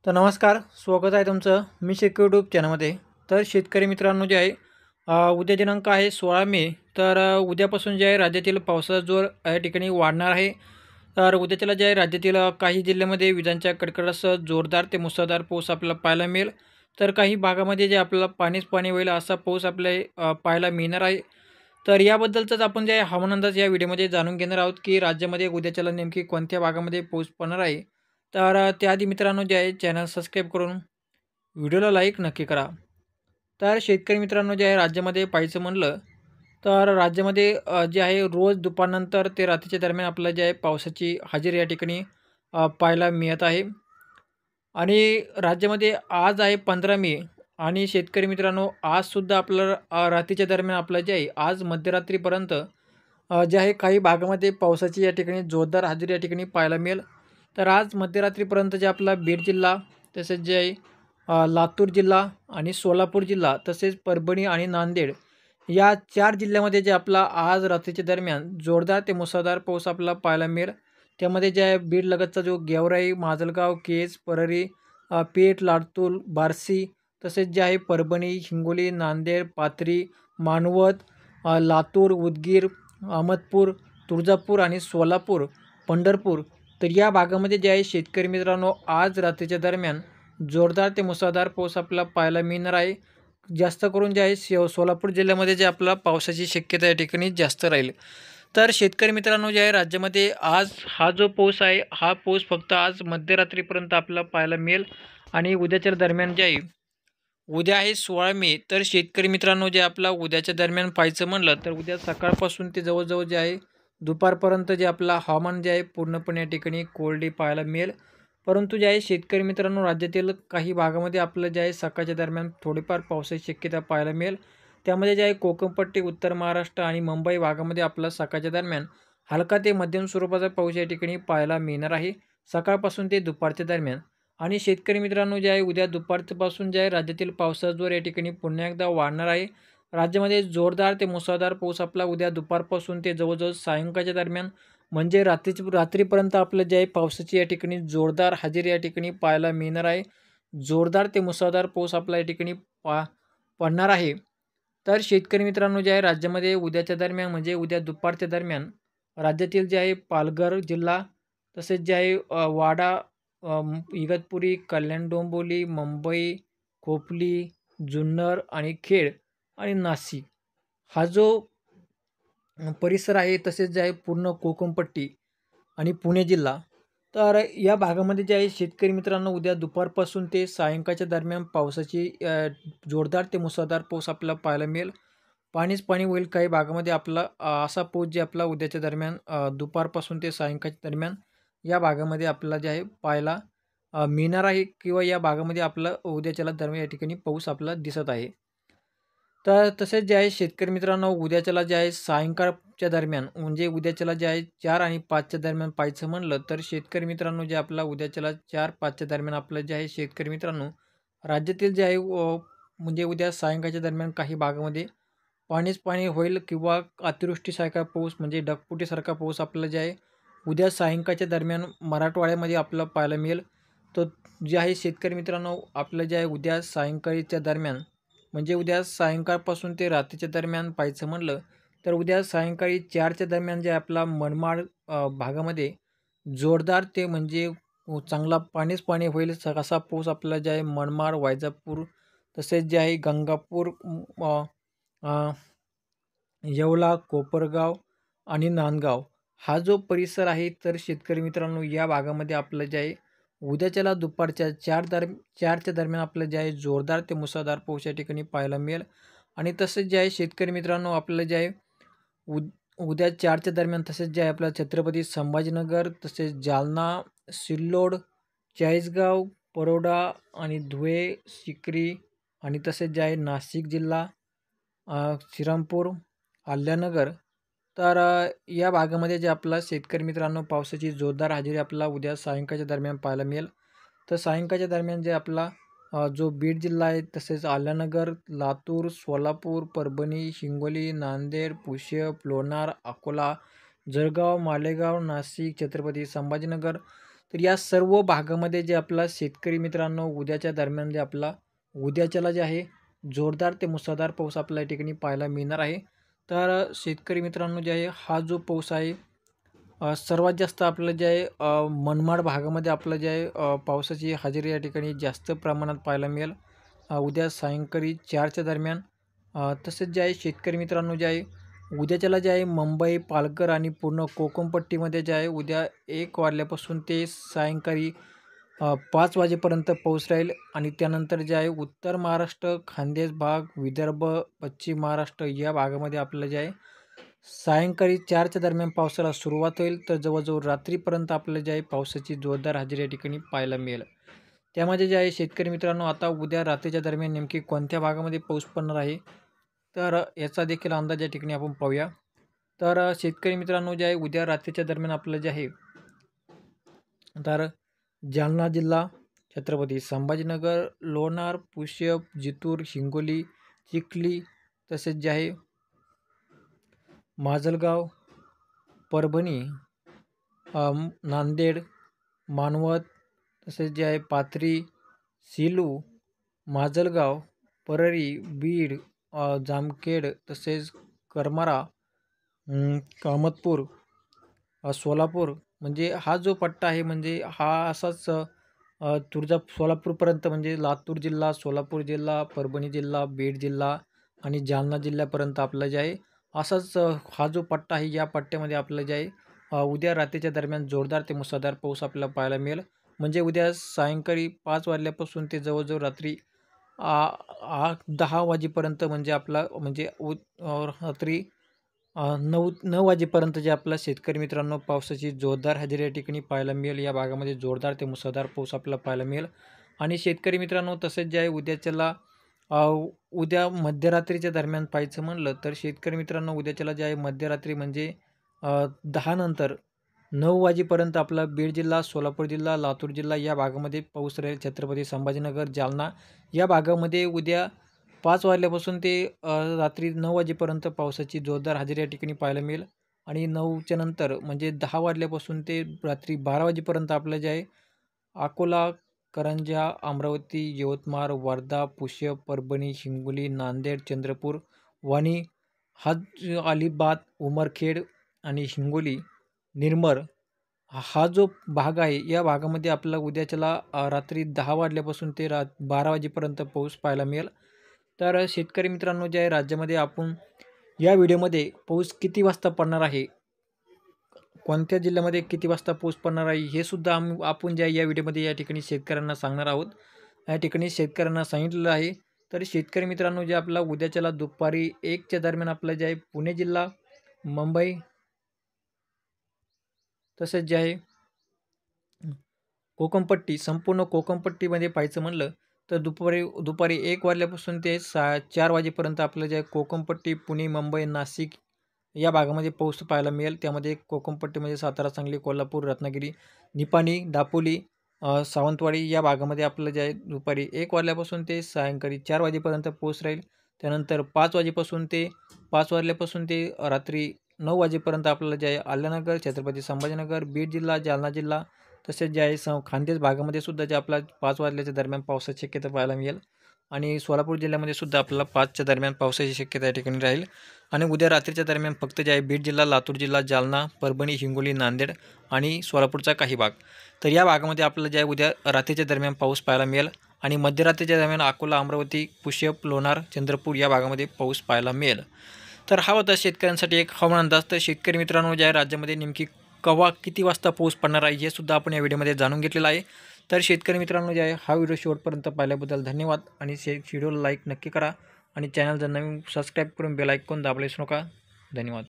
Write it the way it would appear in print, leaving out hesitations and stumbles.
तर नमस्कार, स्वागत आहे तुमचं. मी शेतकरी यूट्यूब चॅनलमध्ये. तर शेतकरी मित्रांनो जे आहे उद्या दिनांक आहे 16 मे. तर उद्यापासून जे आहे राज्यातील पावसाचा जोर या ठिकाणी वाढणार आहे. तर उद्याच्याला जे आहे राज्यातील काही जिल्ह्यामध्ये विजांच्या कडकडाटासह जोरदार ते मुसळधार पाऊस आपल्याला पाहायला मिळेल. तर काही भागामध्ये जे आपल्याला पाणीच पाणी होईल असा पाऊस आपल्याला पाहायला मिळणार आहे. तर याबद्दलच आपण जे आहे हवामान अंदाज या व्हिडिओमध्ये जाणून घेणार आहोत, की राज्यामध्ये उद्याच्याला नेमकी कोणत्या भागामध्ये पाऊस पडणार आहे. तर त्याआधी मित्रांनो जे आहे चॅनल सबस्क्राईब करून व्हिडिओला लाईक नक्की करा. तर शेतकरी मित्रांनो जे आहे राज्यामध्ये पाहायचं म्हणलं तर राज्यामध्ये जे आहे रोज दुपारनंतर ते रात्रीच्या दरम्यान आपल्याला जे आहे पावसाची हजेरी या ठिकाणी पाहायला मिळत आहे. आणि राज्यामध्ये आज आहे 15 मे आणि शेतकरी मित्रांनो आजसुद्धा आपल्याला रात्रीच्या दरम्यान आपलं जे आहे आज मध्यरात्रीपर्यंत जे आहे काही भागामध्ये पावसाची या ठिकाणी जोरदार हजेरी या ठिकाणी पाहायला मिळेल. तर आज मध्यरात्रीपर्यंत जे आपला बीड जिल्हा तसेच जे आहे लातूर जिल्हा आणि सोलापूर जिल्हा तसेच परभणी आणि नांदेड या 4 जिल्ह्यामध्ये जे आपला आज रात्रीच्या दरम्यान जोरदार ते मुसळधार पाऊस आपल्याला पाहायला मिळेल. त्यामध्ये जे आहे बीड लगतचा जो गेवराई, माजलगाव, केज, परळी, पेठ, लातूर, बार्शी तसेच जे आहे परभणी, हिंगोली, नांदेड, पाथरी, मानवत, लातूर, उदगीर, अहमदपूर, तुळजापूर आणि सोलापूर, पंढरपूर. तर या भागामध्ये जे आहे शेतकरी मित्रांनो आज रात्रीच्या दरम्यान जोरदार ते मुसळधार पाऊस आपल्याला पाहायला मिळणार आहे. जास्त करून जे आहे सोलापूर जिल्ह्यामध्ये जे आपल्याला पावसाची शक्यता या ठिकाणी जास्त राहील. तर शेतकरी मित्रांनो जे आहे राज्यामध्ये आज हा जो पाऊस आहे, हा पाऊस फक्त आज मध्यरात्रीपर्यंत आपल्याला पाहायला मिळेल आणि उद्याच्या दरम्यान जे आहे, उद्या आहे 16 मे. तर शेतकरी मित्रांनो जे आपला उद्याच्या दरम्यान पाहायचं म्हणलं तर उद्या सकाळपासून ते जवळजवळ जे आहे दुपारपर्यंत जे आपला हवामान जे आहे पूर्णपणे या ठिकाणी कोरडे पाहायला मिळेल. परंतु जे आहे शेतकरी मित्रांनो राज्यातील काही भागामध्ये आपलं जे आहे सकाळच्या दरम्यान थोडीफार पावसाची शक्यता पाहायला मिळेल. त्यामध्ये जे आहे कोकणपट्टी, उत्तर महाराष्ट्र आणि मुंबई भागामध्ये आपल्याला सकाळच्या दरम्यान हलका ते मध्यम स्वरूपाचा पाऊस या ठिकाणी पाहायला मिळणार आहे सकाळपासून ते दुपारच्या दरम्यान. आणि शेतकरी मित्रांनो जे आहे उद्या दुपारपासून जे आहे राज्यातील पावसाचा जोर या ठिकाणी पुन्हा एकदा वाढणार आहे. राज्यामध्ये जोरदार ते मुसळधार पाऊस आपला उद्या दुपारपासून ते जवळजवळ सायंकाळच्या दरम्यान म्हणजे रात्रीपर्यंत आपलं जे आहे पावसाची या ठिकाणी जोरदार हजेरी या ठिकाणी पाहायला मिळणार आहे. जोरदार ते मुसळधार पाऊस आपला या ठिकाणी पडणार आहे. तर शेतकरी मित्रांनो जे आहे राज्यामध्ये उद्याच्या दरम्यान म्हणजे उद्या दुपारच्या दरम्यान राज्यातील जे आहे पालघर जिल्हा तसेच जे आहे वाडा, इगतपुरी, कल्याण डोंबिवली, मुंबई, खोपोली, जुन्नर आणि खेड आणि नाशिक हा जो परिसर आहे तसेच जे आहे पूर्ण कोकणपट्टी आणि पुणे जिल्हा. तर या भागामध्ये जे आहे शेतकरी मित्रांनो उद्या दुपारपासून ते सायंकाळच्या दरम्यान पावसाची जोरदार ते मुसळधार पाऊस आपल्याला पाहायला मिळेल. पाणीच पाणी होईल काही भागामध्ये आपला असा पाऊस जे आपला उद्याच्या दरम्यान दुपारपासून ते सायंकाळच्या दरम्यान या भागामध्ये आपल्याला जे आहे पाहायला मिळणार आहे किंवा या भागामध्ये आपला उद्याच्याला दरम्यान या ठिकाणी पाऊस आपल्याला दिसत आहे. तर तसेच जे आहे शेतकरी मित्रांनो उद्याच्याला जे आहे सायंकाळच्या दरम्यान म्हणजे उद्याच्याला जे आहे 4 आणि 5च्या दरम्यान पाहायचं म्हणलं तर शेतकरी मित्रांनो जे आपला उद्याच्याला 4-5च्या दरम्यान आपलं जे आहे शेतकरी मित्रांनो राज्यातील जे आहे म्हणजे उद्या सायंकाळच्या दरम्यान काही भागामध्ये पाणीच पाणी होईल किंवा अतिवृष्टीसारखा पाऊस म्हणजे ढगफुटीसारखा पाऊस आपल्याला जे आहे उद्या सायंकाळच्या दरम्यान मराठवाड्यामध्ये आपल्याला पाहायला मिळेल. तर जे आहे शेतकरी मित्रांनो आपलं जे आहे उद्या सायंकाळीच्या दरम्यान म्हणजे उद्या सायंकाळपासून ते रात्रीच्या दरम्यान पाहायचं म्हणलं तर उद्या सायंकाळी 4च्या दरम्यान जे आपला मनमाड भागामध्ये जोरदार ते म्हणजे चांगला पाणीच पाणी होईल असा पाऊस आपल्याला जे आहे मनमाड, वैजापूर तसेच जे आहे गंगापूर, अ, येवला, कोपरगाव आणि नांदगाव हा जो परिसर आहे तर शेतकरी मित्रांनो या भागामध्ये आपलं जे आहे उद्याच्याला दुपारच्या 4च्या दरम्यान आपलं जे आहे जोरदार ते मुसळधार पाऊस या ठिकाणी पाहायला मिळेल. आणि तसेच जे आहे शेतकरी मित्रांनो आपलं जे आहे उद्या 4च्या दरम्यान तसेच जे आहे आपलं छत्रपती संभाजीनगर तसेच जालना, सिल्लोड, चाळीसगाव, परोडा आणि धुळे, सिक्री आणि तसेच जे आहे नाशिक जिल्हा, श्रीरामपूर, अहिल्यानगर. तर या भागामध्ये जे आपला शेतकरी मित्रांनो पावसाची जोरदार हजेरी आपल्याला उद्या सायंकाळच्या दरम्यान पाहायला मिळेल. तर सायंकाळच्या दरम्यान जे आपला जो बीड जिल्हा आहे तसेच अहिल्यानगर, लातूर, सोलापूर, परभणी, हिंगोली, नांदेड, पुसद, लोणार, अकोला, जळगाव, मालेगाव, नाशिक, छत्रपती संभाजीनगर, तर या सर्व भागामध्ये जे आपला शेतकरी मित्रांनो उद्याच्या दरम्यान जे आपला उद्याच्याला जे आहे जोरदार ते मुसळधार पाऊस आपल्या ठिकाणी पाहायला मिळणार आहे। तर शेतकरी मित्रांनो जे आहे हा जो पाऊस आहे सर्वात जास्त आपलं जे आहे मनमाड भागामध्ये आपलं जे आहे पावसाची हजेरी या ठिकाणी जास्त प्रमाणात पाहायला मिळेल उद्या सायंकाळी 4च्या दरम्यान। तसेच जे आहे शेतकरी मित्रांनो जे आहे उद्याच्याला जे आहे मुंबई, पालघर आणि पूर्ण कोकणपट्टीमध्ये जे आहे उद्या 1 वाजल्यापासून ते सायंकाळी 5 वाजेपर्यंत पाऊस राहील आणि त्यानंतर जे आहे उत्तर महाराष्ट्र, खानदेश भाग, विदर्भ, पश्चिम महाराष्ट्र या भागामध्ये आपलं जे आहे सायंकाळी 4च्या दरम्यान पावसाला सुरुवात होईल। तर जवळजवळ रात्रीपर्यंत आपल्याला जे आहे पावसाची जोरदार हजेरी या ठिकाणी पाहायला मिळेल। त्यामध्ये जे आहे शेतकरी मित्रांनो आता उद्या रात्रीच्या दरम्यान नेमकी कोणत्या भागामध्ये पाऊस पडणार आहे तर याचा देखील अंदाज या ठिकाणी आपण पाहूया। तर शेतकरी मित्रांनो जे आहे उद्या रात्रीच्या दरम्यान आपलं जे आहे तर जालना जिल्हा, छत्रपती संभाजीनगर, लोणार, पुष्यप, जितूर, हिंगोली, चिखली तसेच जे आहे माजलगाव, परभणी, नांदेड, मानवत तसेच जे आहे पाथरी, सेलू, माजलगाव, परळी, बीड, जामखेड तसेच करमाळा, कामतपूर, सोलापूर म्हणजे हा जो पट्टा आहे म्हणजे हा असाच सोलापूरपर्यंत म्हणजे लातूर जिल्हा, सोलापूर जिल्हा, परभणी जिल्हा, बीड जिल्हा आणि जालना जिल्ह्यापर्यंत आपलं जे आहे असाच हा जो पट्टा आहे या पट्ट्यामध्ये आपलं जे आहे उद्या रात्रीच्या दरम्यान जोरदार ते मुसळधार पाऊस आपल्याला पाहायला मिळेल। म्हणजे उद्या सायंकाळी 5 वाजल्यापासून ते जवळजवळ रात्री 10 वाजेपर्यंत म्हणजे आपला म्हणजे रात्री 9 वाजेपर्यंत जे आपला शेतकरी मित्रांनो पावसाची जोरदार हजेरी या ठिकाणी पाहायला मिळेल। या भागामध्ये जोरदार ते मुसळधार पाऊस आपल्याला पाहायला मिळेल आणि शेतकरी मित्रांनो तसेच जे आहे उद्याच्याला उद्या मध्यरात्रीच्या दरम्यान पाहायचं म्हणलं तर शेतकरी मित्रांनो उद्याच्याला जे आहे मध्यरात्री म्हणजे 10 नंतर 9 वाजेपर्यंत आपला बीड जिल्हा, सोलापूर जिल्हा, लातूर जिल्हा या भागामध्ये पाऊस राहील। छत्रपती संभाजीनगर, जालना या भागामध्ये उद्या 5 वाजल्यापासून ते रात्री 9 वाजेपर्यंत पावसाची जोरदार हजेरी या ठिकाणी पाहायला मिळेल आणि 9च्या नंतर म्हणजे 10 वाजल्यापासून ते रात्री 12 वाजेपर्यंत आपलं जे आहे अकोला, करंजा, अमरावती, यवतमाळ, वर्धा, पुष्यप, परभणी, हिंगोली, नांदेड, चंद्रपूर, वाणी, अलिबाग, उमरखेड आणि हिंगोली, निर्मळ हा जो भाग आहे या भागामध्ये आपल्याला उद्याच्याला रात्री 10 वाजल्यापासून ते 12 वाजेपर्यंत पाऊस पाहायला मिळेल। तर शेतकरी मित्रांनो जे आहे राज्यामध्ये आपण या व्हिडिओमध्ये पाऊस किती वाजता पडणार आहे, कोणत्या जिल्ह्यामध्ये किती वाजता पाऊस पडणार आहे हे सुद्धा आपण ज्या या व्हिडिओमध्ये या ठिकाणी शेतकऱ्यांना सांगणार आहोत। या ठिकाणी शेतकऱ्यांना सांगितलेलं आहे। तर शेतकरी मित्रांनो जे आपला उद्याच्याला दुपारी 1च्या दरम्यान आपलं जे आहे पुणे जिल्हा, मुंबई तसेच जे आहे कोकणपट्टी संपूर्ण कोकणपट्टीमध्ये पाहायचं म्हणलं तर दुपारी 1 वाजल्यापासून ते 4 वाजेपर्यंत आपलं जे कोकणपट्टी पुणे, मुंबई, नाशिक या भागामध्ये पाऊस पाहायला मिळेल। त्यामध्ये कोकणपट्टीमध्ये सातारा, सांगली, कोल्हापूर, रत्नागिरी, निपाणी, दापोली, सावंतवाडी या भागामध्ये आपलं जे आहे दुपारी 1 वाजल्यापासून ते सायंकाळी 4 वाजेपर्यंत पाऊस राहील। त्यानंतर 5 वाजल्यापासून ते रात्री 9 वाजेपर्यंत आपल्याला जे आहे अहिल्यानगर, छत्रपती संभाजीनगर, बीड जिल्हा, जालना जिल्हा तसेच जे आहे खानदेश भागामध्ये सुद्धा जे आपला 5 वाजल्याच्या दरम्यान पावसाची शक्यता पाहायला मिळेल आणि सोलापूर जिल्ह्यामध्ये सुद्धा आपल्याला 5च्या दरम्यान पावसाची शक्यता या ठिकाणी राहील आणि उद्या रात्रीच्या दरम्यान फक्त जे आहे बीड जिल्हा, लातूर जिल्हा, जालना, परभणी, हिंगोली, नांदेड आणि सोलापूरचा काही भाग तर या भागामध्ये आपल्याला जे आहे उद्या रात्रीच्या दरम्यान पाऊस पाहायला मिळेल आणि मध्यरात्रीच्या दरम्यान अकोला, अमरावती, पुष्यप, लोणार, चंद्रपूर या भागामध्ये पाऊस पाहायला मिळेल। तर हा होता शेतकऱ्यांसाठी एक हवामान अंदाज। तर शेतकरी मित्रांनो जे आहे राज्यामध्ये नेमकी केव्हा किती वाजता पाऊस पडणार आहे हे सुद्धा आपण या व्हिडिओमध्ये जाणून घेतलेलं आहे। तर शेतकरी मित्रांनो जे आहे हा व्हिडिओ शेवटपर्यंत पाहिल्याबद्दल धन्यवाद आणि व्हिडिओला लाईक नक्की करा आणि चॅनल जर नवीन सबस्क्राईब करून बेल आयकॉन दाबायला विसरू नका। धन्यवाद।